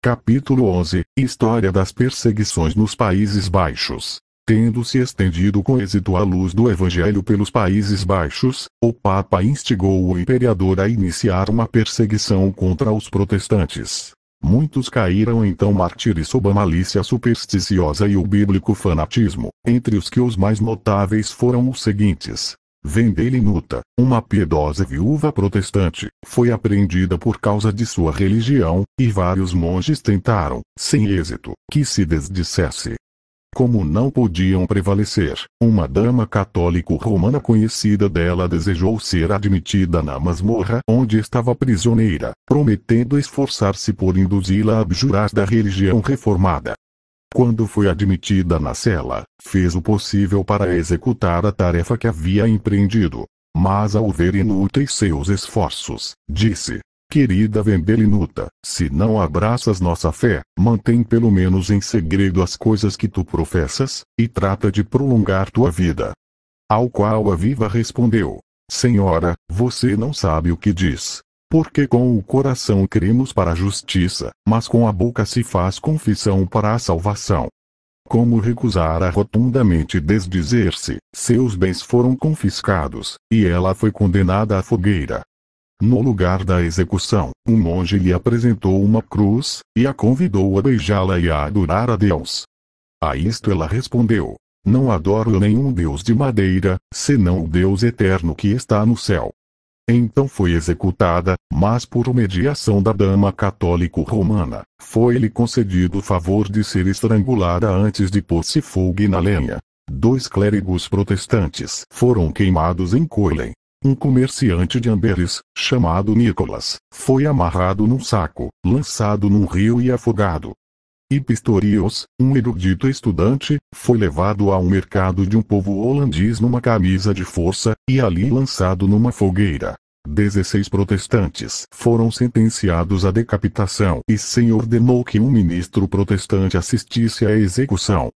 Capítulo 11 – História das perseguições nos Países Baixos. Tendo-se estendido com êxito a luz do Evangelho pelos Países Baixos, o Papa instigou o imperador a iniciar uma perseguição contra os protestantes. Muitos caíram então mártires sob a malícia supersticiosa e o bíblico fanatismo, entre os que os mais notáveis foram os seguintes. Vendelinuta, uma piedosa viúva protestante, foi apreendida por causa de sua religião, e vários monges tentaram, sem êxito, que se desdissesse. Como não podiam prevalecer, uma dama católico-romana conhecida dela desejou ser admitida na masmorra onde estava prisioneira, prometendo esforçar-se por induzi-la a abjurar da religião reformada. Quando foi admitida na cela, fez o possível para executar a tarefa que havia empreendido. Mas ao ver inúteis seus esforços, disse: querida Vendelinuta, se não abraças nossa fé, mantém pelo menos em segredo as coisas que tu professas, e trata de prolongar tua vida. Ao qual a viva respondeu: Senhora, você não sabe o que diz. Porque com o coração cremos para a justiça, mas com a boca se faz confissão para a salvação. Como recusara rotundamente desdizer-se, seus bens foram confiscados, e ela foi condenada à fogueira. No lugar da execução, um monge lhe apresentou uma cruz, e a convidou a beijá-la e a adorar a Deus. A isto ela respondeu: não adoro nenhum Deus de madeira, senão o Deus eterno que está no céu. Então foi executada, mas por mediação da dama católico-romana, foi-lhe concedido o favor de ser estrangulada antes de pôr-se fogo na lenha. 2 clérigos protestantes foram queimados em Coilen. Um comerciante de Amberes, chamado Nicolas, foi amarrado num saco, lançado num rio e afogado. E Pistorius, um erudito estudante, foi levado ao mercado de um povo holandês numa camisa de força, e ali lançado numa fogueira. 16 protestantes foram sentenciados à decapitação e se ordenou que um ministro protestante assistisse à execução.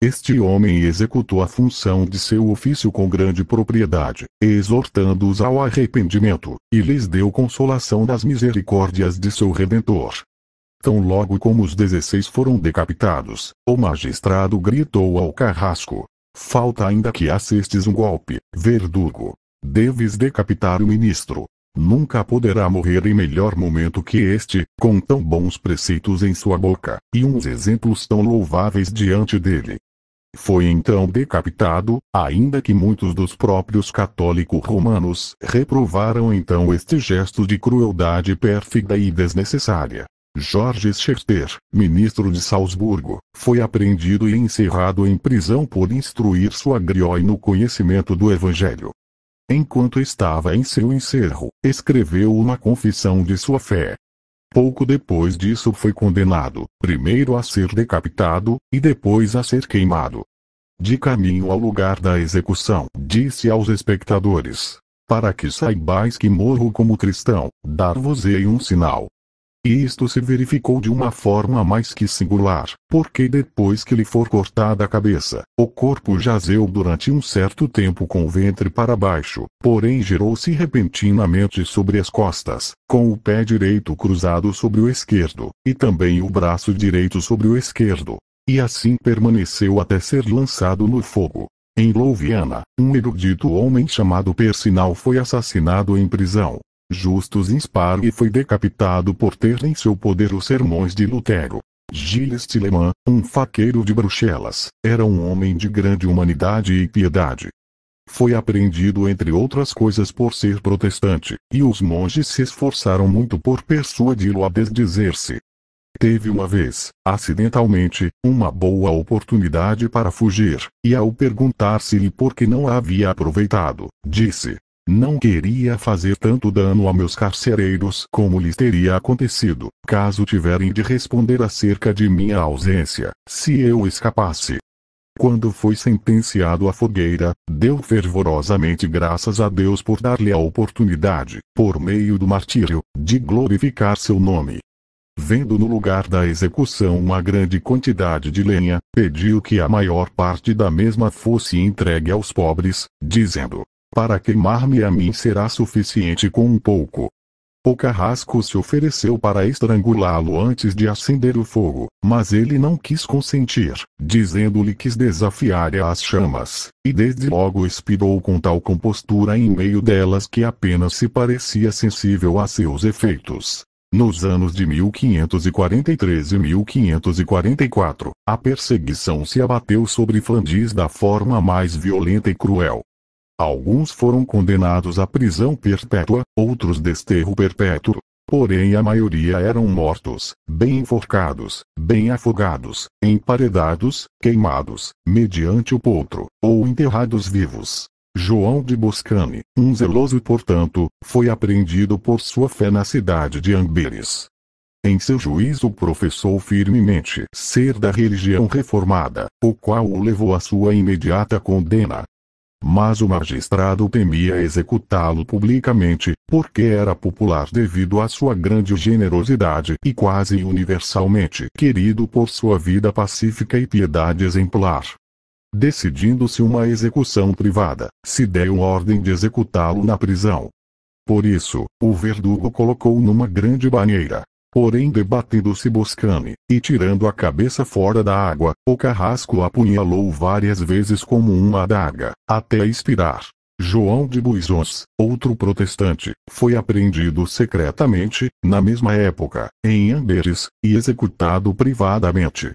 Este homem executou a função de seu ofício com grande propriedade, exortando-os ao arrependimento, e lhes deu consolação das misericórdias de seu Redentor. Tão logo como os 16 foram decapitados, o magistrado gritou ao carrasco: falta ainda que assestes um golpe, verdugo. Deves decapitar o ministro. Nunca poderá morrer em melhor momento que este, com tão bons preceitos em sua boca, e uns exemplos tão louváveis diante dele. Foi então decapitado, ainda que muitos dos próprios católico-romanos reprovaram então este gesto de crueldade pérfida e desnecessária. Jorge Scherter, ministro de Salzburgo, foi apreendido e encerrado em prisão por instruir sua grioi no conhecimento do Evangelho. Enquanto estava em seu encerro, escreveu uma confissão de sua fé. Pouco depois disso foi condenado, primeiro a ser decapitado, e depois a ser queimado. De caminho ao lugar da execução, disse aos espectadores: para que saibais que morro como cristão, dar-vos-ei um sinal. E isto se verificou de uma forma mais que singular, porque depois que lhe for cortada a cabeça, o corpo jazeu durante um certo tempo com o ventre para baixo, porém girou-se repentinamente sobre as costas, com o pé direito cruzado sobre o esquerdo, e também o braço direito sobre o esquerdo. E assim permaneceu até ser lançado no fogo. Em Louviana, um erudito homem chamado Percinal foi assassinado em prisão. Justus Inspar foi decapitado por ter em seu poder os sermões de Lutero. Gilles Tillemann, um faqueiro de Bruxelas, era um homem de grande humanidade e piedade. Foi apreendido entre outras coisas por ser protestante, e os monges se esforçaram muito por persuadi-lo a desdizer-se. Teve uma vez, acidentalmente, uma boa oportunidade para fugir, e ao perguntar-se-lhe por que não a havia aproveitado, disse: não queria fazer tanto dano a meus carcereiros como lhes teria acontecido, caso tiverem de responder acerca de minha ausência, se eu escapasse. Quando foi sentenciado à fogueira, deu fervorosamente graças a Deus por dar-lhe a oportunidade, por meio do martírio, de glorificar seu nome. Vendo no lugar da execução uma grande quantidade de lenha, pediu que a maior parte da mesma fosse entregue aos pobres, dizendo: para queimar-me a mim será suficiente com um pouco. O carrasco se ofereceu para estrangulá-lo antes de acender o fogo, mas ele não quis consentir, dizendo-lhe que desafiaria as chamas, e desde logo expirou com tal compostura em meio delas que apenas se parecia sensível a seus efeitos. Nos anos de 1543 e 1544, a perseguição se abateu sobre Flandres da forma mais violenta e cruel. Alguns foram condenados à prisão perpétua, outros desterro perpétuo. Porém a maioria eram mortos, bem enforcados, bem afogados, emparedados, queimados, mediante o potro, ou enterrados vivos. João de Boscane, um zeloso portanto, foi apreendido por sua fé na cidade de Amberes. Em seu juízo professou firmemente ser da religião reformada, o qual o levou à sua imediata condena. Mas o magistrado temia executá-lo publicamente, porque era popular devido à sua grande generosidade e quase universalmente querido por sua vida pacífica e piedade exemplar. Decidindo-se uma execução privada, se deu ordem de executá-lo na prisão. Por isso, o verdugo colocou numa grande banheira. Porém debatendo-se Boscane, e tirando a cabeça fora da água, o carrasco apunhalou várias vezes como uma adaga, até expirar. João de Buisons, outro protestante, foi apreendido secretamente, na mesma época, em Amberes, e executado privadamente.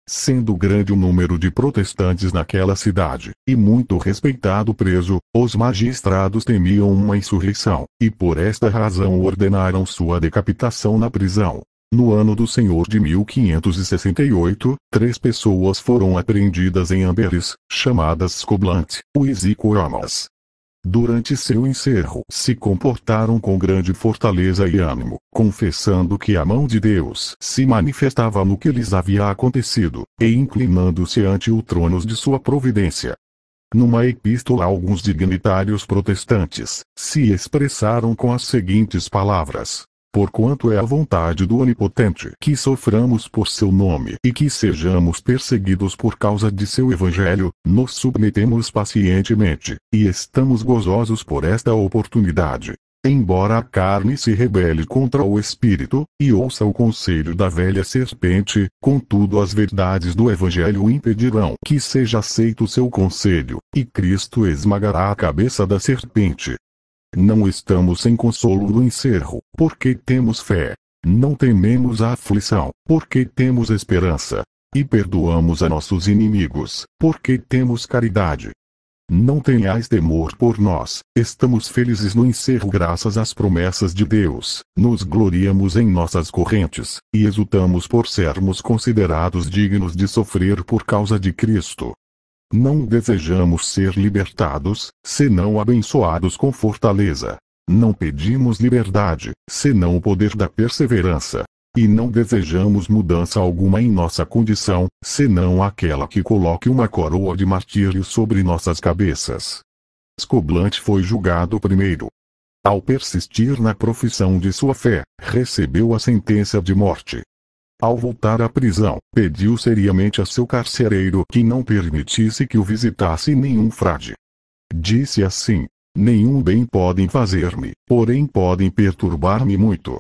Sendo grande o número de protestantes naquela cidade, e muito respeitado preso, os magistrados temiam uma insurreição, e por esta razão ordenaram sua decapitação na prisão. No ano do Senhor de 1568, 3 pessoas foram apreendidas em Amberes, chamadas Scoblant, Uis e Coamas. Durante seu encerro se comportaram com grande fortaleza e ânimo, confessando que a mão de Deus se manifestava no que lhes havia acontecido, e inclinando-se ante o trono de sua providência. Numa epístola alguns dignitários protestantes se expressaram com as seguintes palavras: porquanto é a vontade do Onipotente que soframos por seu nome e que sejamos perseguidos por causa de seu evangelho, nos submetemos pacientemente, e estamos gozosos por esta oportunidade. Embora a carne se rebele contra o espírito, e ouça o conselho da velha serpente, contudo as verdades do evangelho impedirão que seja aceito seu conselho, e Cristo esmagará a cabeça da serpente. Não estamos sem consolo no encerro, porque temos fé. Não tememos a aflição, porque temos esperança. E perdoamos a nossos inimigos, porque temos caridade. Não tenhais temor por nós, estamos felizes no encerro graças às promessas de Deus, nos gloriamos em nossas correntes, e exultamos por sermos considerados dignos de sofrer por causa de Cristo. Não desejamos ser libertados, senão abençoados com fortaleza. Não pedimos liberdade, senão o poder da perseverança. E não desejamos mudança alguma em nossa condição, senão aquela que coloque uma coroa de martírio sobre nossas cabeças. Scoblant foi julgado primeiro. Ao persistir na profissão de sua fé, recebeu a sentença de morte. Ao voltar à prisão, pediu seriamente a seu carcereiro que não permitisse que o visitasse nenhum frade. Disse assim: nenhum bem podem fazer-me, porém podem perturbar-me muito.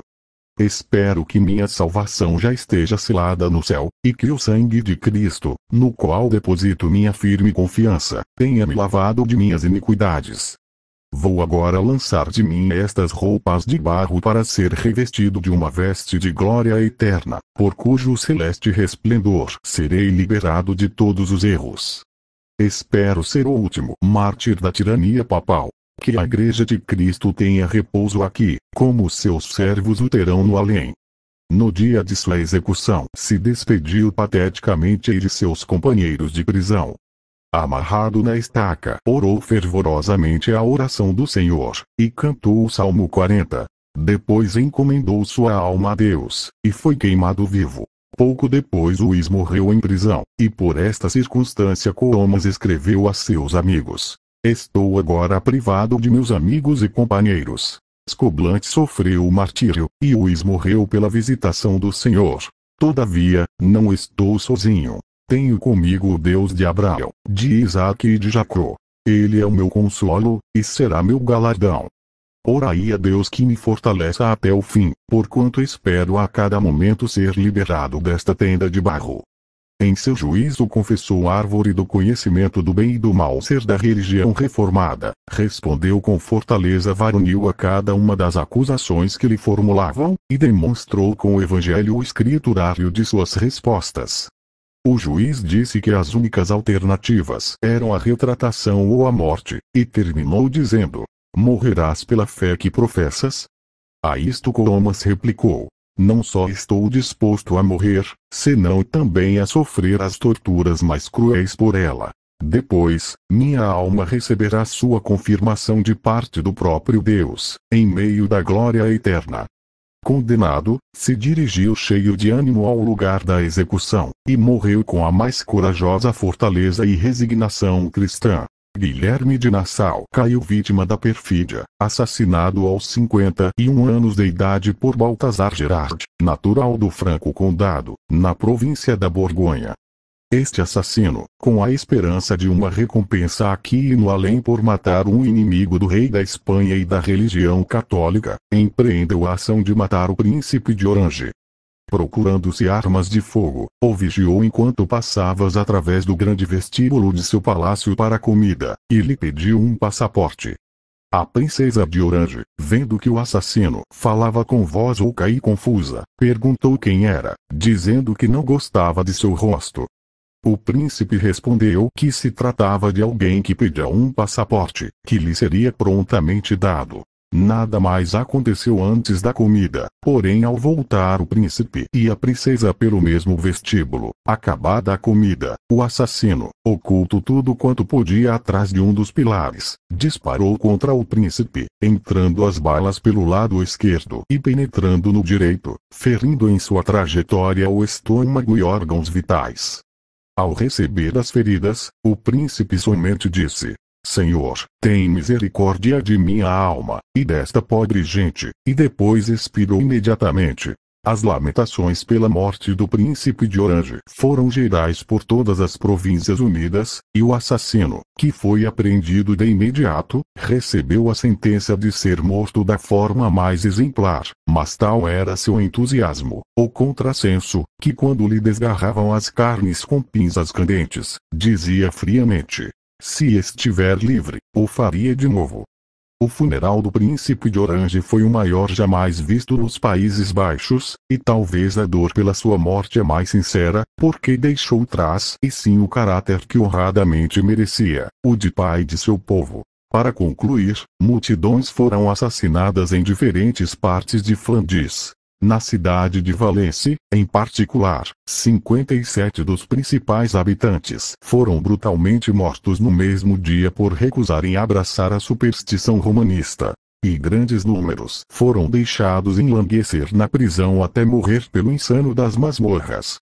Espero que minha salvação já esteja selada no céu, e que o sangue de Cristo, no qual deposito minha firme confiança, tenha me lavado de minhas iniquidades. Vou agora lançar de mim estas roupas de barro para ser revestido de uma veste de glória eterna, por cujo celeste resplendor serei liberado de todos os erros. Espero ser o último mártir da tirania papal. Que a Igreja de Cristo tenha repouso aqui, como seus servos o terão no além. No dia de sua execução, se despediu pateticamente de seus companheiros de prisão. Amarrado na estaca, orou fervorosamente a oração do Senhor, e cantou o Salmo 40. Depois encomendou sua alma a Deus, e foi queimado vivo. Pouco depois Uis morreu em prisão, e por esta circunstância Coamas escreveu a seus amigos: estou agora privado de meus amigos e companheiros. Scoblant sofreu o martírio, e Uis morreu pela visitação do Senhor. Todavia, não estou sozinho. Tenho comigo o Deus de Abraão, de Isaque e de Jacó. Ele é o meu consolo, e será meu galardão. Orai a Deus que me fortaleça até o fim, porquanto espero a cada momento ser liberado desta tenda de barro. Em seu juízo confessou a árvore do conhecimento do bem e do mal ser da religião reformada, respondeu com fortaleza varonil a cada uma das acusações que lhe formulavam, e demonstrou com o evangelho o escriturário de suas respostas. O juiz disse que as únicas alternativas eram a retratação ou a morte, e terminou dizendo: morrerás pela fé que professas? A isto Comas replicou: não só estou disposto a morrer, senão também a sofrer as torturas mais cruéis por ela. Depois, minha alma receberá sua confirmação de parte do próprio Deus, em meio da glória eterna. Condenado, se dirigiu cheio de ânimo ao lugar da execução, e morreu com a mais corajosa fortaleza e resignação cristã. Guilherme de Nassau caiu vítima da perfídia, assassinado aos 51 anos de idade por Baltazar Gerard, natural do Franco Condado, na província da Borgonha. Este assassino, com a esperança de uma recompensa aqui e no além por matar um inimigo do rei da Espanha e da religião católica, empreendeu a ação de matar o príncipe de Orange. Procurando-se armas de fogo, o vigiou enquanto passavas através do grande vestíbulo de seu palácio para a comida, e lhe pediu um passaporte. A princesa de Orange, vendo que o assassino falava com voz rouca e confusa, perguntou quem era, dizendo que não gostava de seu rosto. O príncipe respondeu que se tratava de alguém que pedia um passaporte, que lhe seria prontamente dado. Nada mais aconteceu antes da comida, porém ao voltar o príncipe e a princesa pelo mesmo vestíbulo, acabada a comida, o assassino, oculto tudo quanto podia atrás de um dos pilares, disparou contra o príncipe, entrando as balas pelo lado esquerdo e penetrando no direito, ferindo em sua trajetória o estômago e órgãos vitais. Ao receber as feridas, o príncipe somente disse: Senhor, tem misericórdia de minha alma, e desta pobre gente, e depois expirou imediatamente. As lamentações pela morte do príncipe de Orange foram gerais por todas as províncias unidas, e o assassino, que foi apreendido de imediato, recebeu a sentença de ser morto da forma mais exemplar, mas tal era seu entusiasmo, ou contrassenso, que quando lhe desgarravam as carnes com pinças candentes, dizia friamente: se estiver livre, o faria de novo. O funeral do príncipe de Orange foi o maior jamais visto nos Países Baixos, e talvez a dor pela sua morte é mais sincera, porque deixou trás e sim o caráter que honradamente merecia, o de pai de seu povo. Para concluir, multidões foram assassinadas em diferentes partes de Flandres. Na cidade de Valence, em particular, 57 dos principais habitantes foram brutalmente mortos no mesmo dia por recusarem abraçar a superstição romanista. E grandes números foram deixados enlanguecer na prisão até morrer pelo insano das masmorras.